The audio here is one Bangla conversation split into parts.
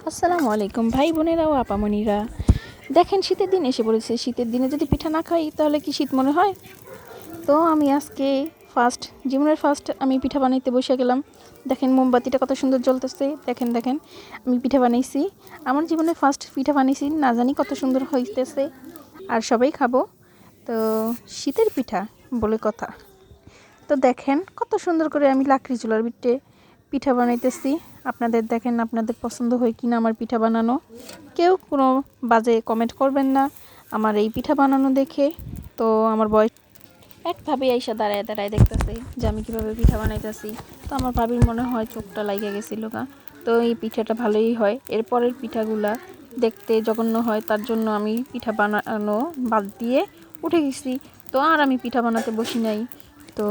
আসসালামু আলাইকুম ভাই বোনেরা ও আপামনিরা। দেখেন শীতের দিন এসে পড়েছে। শীতের দিনে যদি পিঠা না খাই তাহলে কি শীত মনে হয়? তো আমি আজকে জীবনের ফার্স্ট আমি পিঠা বানাইতে বসে গেলাম। দেখেন মোমবাতিটা কত সুন্দর জ্বলতেছে। দেখেন দেখেন আমি পিঠা বানাইছি। আমার জীবনের ফার্স্ট পিঠা বানাইছি, না জানি কত সুন্দর হইতেছে। আর সবাই খাবো। তো শীতের পিঠা বলে কথা। তো দেখেন কত সুন্দর করে আমি লাকড়ি চুলার ভিতরে পিঠা বানাইতেছি। আপনাদের দেখেন আপনাদের পছন্দ হয় কিনা আমার পিঠা বানানো। কেউ কোনো বাজে কমেন্ট করবেন না আমার এই পিঠা বানানো দেখে। তো আমার বয়স একভাবে আইসা দাঁড়ায় দাঁড়ায় দেখতেছে যে আমি কীভাবে পিঠা বানাইতেছি। তো আমার ভাবির মনে হয় চোখটা লাগিয়ে গেছিলো গা। তো এই পিঠাটা ভালোই হয়। এরপরের পিঠাগুলা দেখতে জঘন্য হয়, তার জন্য আমি পিঠা বানানো বাদ দিয়ে উঠে গেছি। তো আর আমি পিঠা বানাতে বসি নাই। তো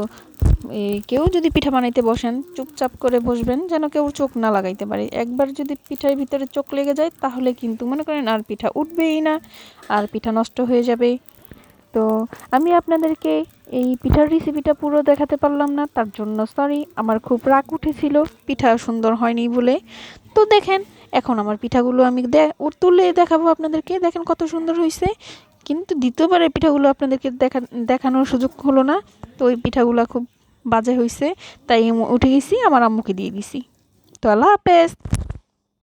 কেউ যদি পিঠা বানাইতে বসেন চুপচাপ করে বসবেন, যেন কেউ চোখ না লাগাইতে পারে। একবার যদি পিঠার ভিতরে চোখ লেগে যায় তাহলে কিন্তু মনে করেন আর পিঠা উঠবেই না, আর পিঠা নষ্ট হয়ে যাবে। তো আমি আপনাদেরকে এই পিঠার রেসিপিটা পুরো দেখাতে পারলাম না, তার জন্য সরি। আমার খুব রাগ উঠেছিল পিঠা সুন্দর হয়নি বলে। তো দেখেন এখন আমার পিঠাগুলো আমি তুলে দেখাবো আপনাদেরকে। দেখেন কত সুন্দর হয়েছে। কিন্তু দ্বিতীয়বারের পিঠাগুলো আপনাদেরকে দেখানোর সুযোগ হলো না। তো ওই পিঠাগুলো খুব বাজে হয়েছে, তাই উঠে গেছি, আমার আম্মুকে দিয়ে দিছি। তো আল্লাহ হাফেজ।